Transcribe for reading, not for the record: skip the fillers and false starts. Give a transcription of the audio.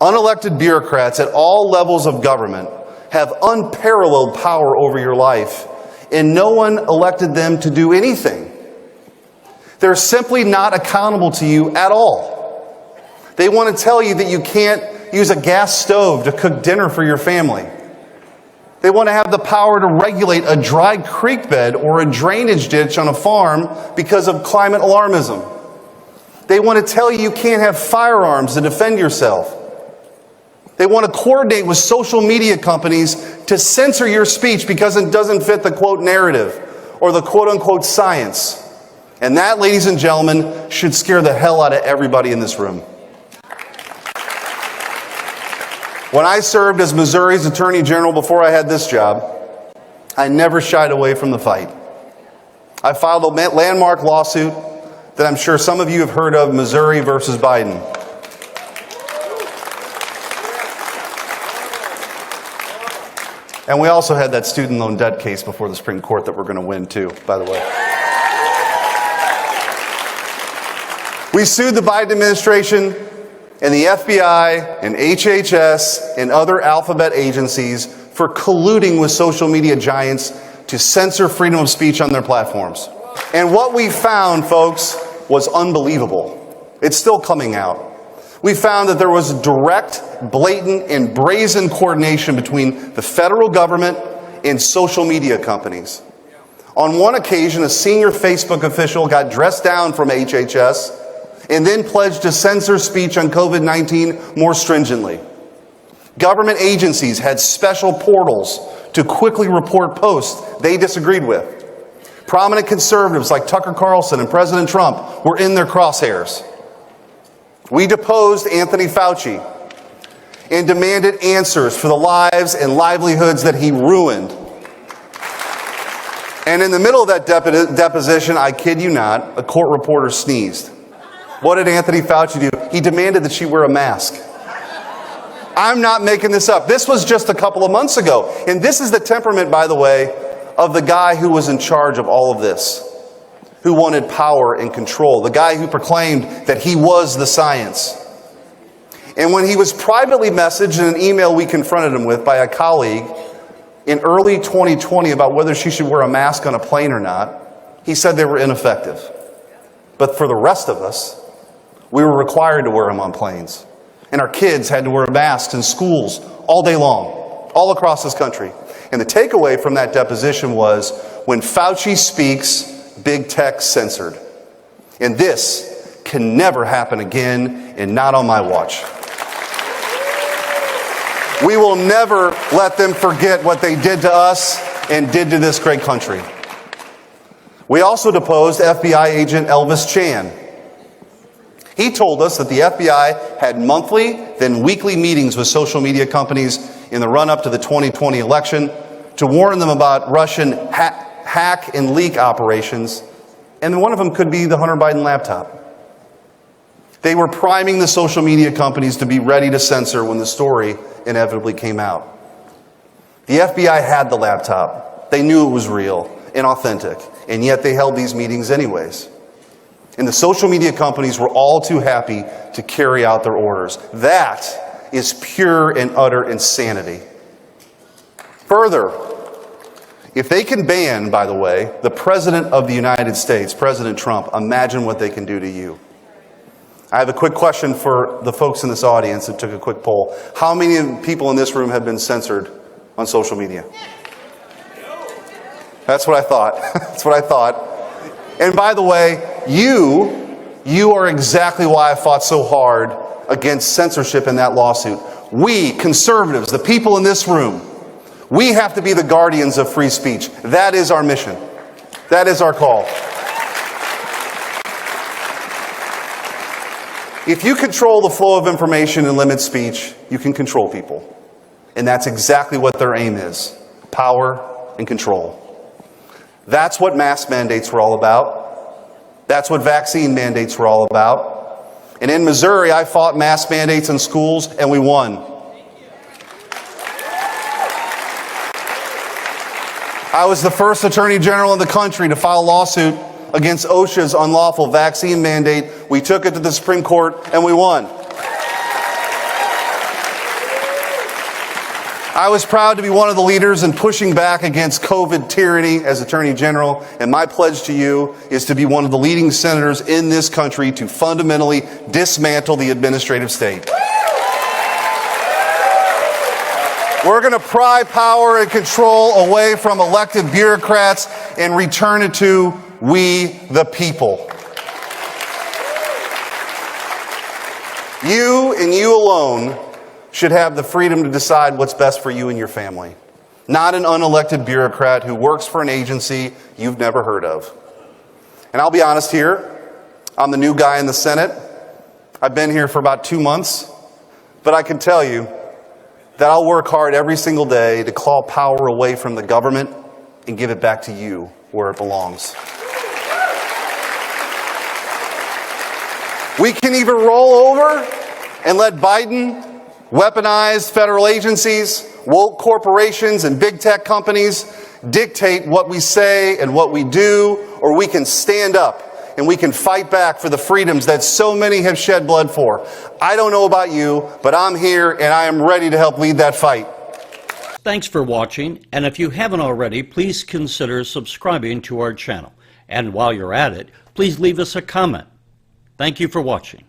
Unelected bureaucrats at all levels of government have unparalleled power over your life, and no one elected them to do anything. They're simply not accountable to you at all. They want to tell you that you can't use a gas stove to cook dinner for your family. They want to have the power to regulate a dry creek bed or a drainage ditch on a farm because of climate alarmism. They want to tell you you can't have firearms to defend yourself. They want to coordinate with social media companies to censor your speech because it doesn't fit the quote narrative or the quote unquote science. And that, ladies and gentlemen, should scare the hell out of everybody in this room. When I served as Missouri's Attorney General before I had this job, I never shied away from the fight. I filed a landmark lawsuit that I'm sure some of you have heard of, Missouri versus Biden. And we also had that student loan debt case before the Supreme Court that we're going to win too, by the way. We sued the Biden administration and the FBI and HHS and other alphabet agencies for colluding with social media giants to censor freedom of speech on their platforms. And what we found, folks, was unbelievable. It's still coming out. We found that there was direct, blatant, and brazen coordination between the federal government and social media companies. On one occasion, a senior Facebook official got dressed down from HHS and then pledged to censor speech on COVID-19 more stringently. Government agencies had special portals to quickly report posts they disagreed with. Prominent conservatives like Tucker Carlson and President Trump were in their crosshairs. We deposed Anthony Fauci and demanded answers for the lives and livelihoods that he ruined. And in the middle of that deposition, I kid you not, a court reporter sneezed. What did Anthony Fauci do? He demanded that she wear a mask. I'm not making this up. This was just a couple of months ago. And this is the temperament, by the way, of the guy who was in charge of all of this, who wanted power and control, the guy who proclaimed that he was the science. And when he was privately messaged in an email we confronted him with by a colleague in early 2020 about whether she should wear a mask on a plane or not, he said they were ineffective. But for the rest of us, we were required to wear them on planes. And our kids had to wear masks in schools all day long, all across this country. And the takeaway from that deposition was, when Fauci speaks, big tech censored. And this can never happen again, and not on my watch. We will never let them forget what they did to us and did to this great country. We also deposed FBI agent Elvis Chan. He told us that the FBI had monthly, then weekly meetings with social media companies in the run-up to the 2020 election to warn them about Russian hack and leak operations, and one of them could be the Hunter Biden laptop. They were priming the social media companies to be ready to censor when the story inevitably came out. The FBI had the laptop. They knew it was real and authentic, and yet they held these meetings anyways. And the social media companies were all too happy to carry out their orders. That is pure and utter insanity. Further, if they can ban, by the way, the President of the United States, President Trump, imagine what they can do to you. I have a quick question for the folks in this audience that took a quick poll. How many people in this room have been censored on social media? That's what I thought. That's what I thought. And by the way, you are exactly why I fought so hard against censorship in that lawsuit. We, conservatives, the people in this room, we have to be the guardians of free speech. That is our mission. That is our call. If you control the flow of information and limit speech, you can control people. And that's exactly what their aim is: power and control. That's what mask mandates were all about. That's what vaccine mandates were all about. And in Missouri, I fought mask mandates in schools, and we won. I was the first Attorney General in the country to file a lawsuit against OSHA's unlawful vaccine mandate. We took it to the Supreme Court, and we won. I was proud to be one of the leaders in pushing back against COVID tyranny as Attorney General, and my pledge to you is to be one of the leading senators in this country to fundamentally dismantle the administrative state. We're going to pry power and control away from elected bureaucrats and return it to we, the people. You and you alone should have the freedom to decide what's best for you and your family, not an unelected bureaucrat who works for an agency you've never heard of. And I'll be honest here, I'm the new guy in the Senate. I've been here for about 2 months, but I can tell you that I'll work hard every single day to claw power away from the government and give it back to you where it belongs. We can either roll over and let Biden weaponize federal agencies, woke corporations, and big tech companies dictate what we say and what we do, or we can stand up and we can fight back for the freedoms that so many have shed blood for. I don't know about you, but I'm here and I am ready to help lead that fight. Thanks for watching, and if you haven't already, please consider subscribing to our channel. And while you're at it, please leave us a comment. Thank you for watching.